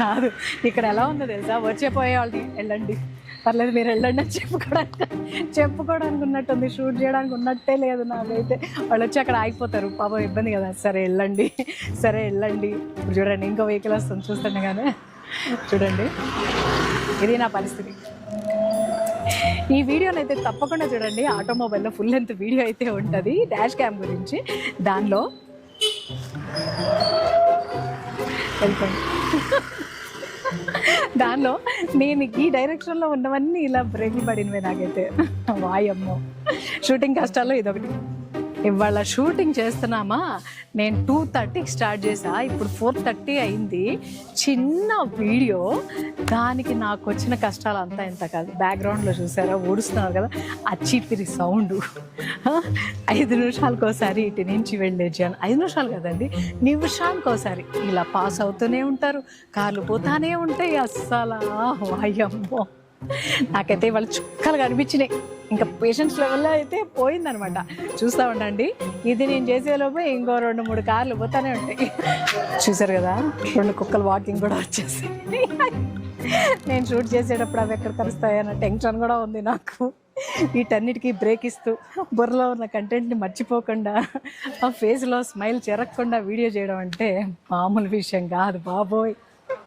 కాదు, ఇక్కడ ఎలా ఉందో తెలుసా, వచ్చేపోయే వాళ్ళని వెళ్ళండి పర్లేదు మీరు వెళ్ళండి అని చెప్పుకోవడానికి ఉన్నట్టుంది, షూట్ చేయడానికి ఉన్నట్టే లేదు నాకైతే. వాళ్ళు వచ్చి అక్కడ ఆగిపోతారు, పాపం ఇబ్బంది కదా. సరే వెళ్ళండి, సరే వెళ్ళండి. ఇప్పుడు చూడండి ఇంకో వెహికల్ వస్తుంది చూస్తుండే కానీ, చూడండి ఇది నా పరిస్థితి. ఈ వీడియోని అయితే తప్పకుండా చూడండి, ఆటోమొబైల్లో ఫుల్ లెంత్ వీడియో అయితే ఉంటుంది డాష్ క్యామ్ గురించి. దానిలో దానిలో నేను ఈ డైరెక్షన్లో ఉన్నవన్నీ ఇలా బ్రేక్లు పడినవి నాకైతే. వాయమ్మో, షూటింగ్ కష్టాల్లో ఇదొకటి. ఇవాళ షూటింగ్ చేస్తున్నామా, నేను 2:30కి స్టార్ట్ చేసా, ఇప్పుడు 4:30 అయింది. చిన్న వీడియో, దానికి నాకు వచ్చిన కష్టాలు అంతా ఇంత కాదు. బ్యాక్గ్రౌండ్లో చూసారా ఊడుస్తున్నారు కదా, ఆ చీపిరి సౌండ్. 5 నిమిషాలకు ఒకసారి ఇటు నుంచి వెళ్ళేసాను. 5 నిమిషాలు కదండి, నిమిషానికి ఒకసారి ఇలా పాస్ అవుతూనే ఉంటారు, కార్లు పోతానే ఉంటాయి. అస్సలు వాయమ్మో, నాకైతే వాళ్ళు చుక్కలు కనిపించినాయి. ఇంకా పేషెన్స్ లెవెల్లో అయితే పోయిందనమాట. చూస్తూ ఉండండి, ఇది నేను చేసేలోపే ఇంకో 2-3 కార్లు పోతానే ఉంటాయి. చూసారు కదా, 2 కుక్కలు వాకింగ్ కూడా వచ్చేసి. నేను షూట్ చేసేటప్పుడు అవి ఎక్కడ కలుస్తాయన్న టెన్షన్ కూడా ఉంది నాకు. వీటన్నిటికీ బ్రేక్ ఇస్తూ బుర్రలో ఉన్న కంటెంట్ని మర్చిపోకుండా, ఆ ఫేస్లో స్మైల్ చెరగకుండా వీడియో చేయడం అంటే మామూలు విషయం కాదు బాబోయ్.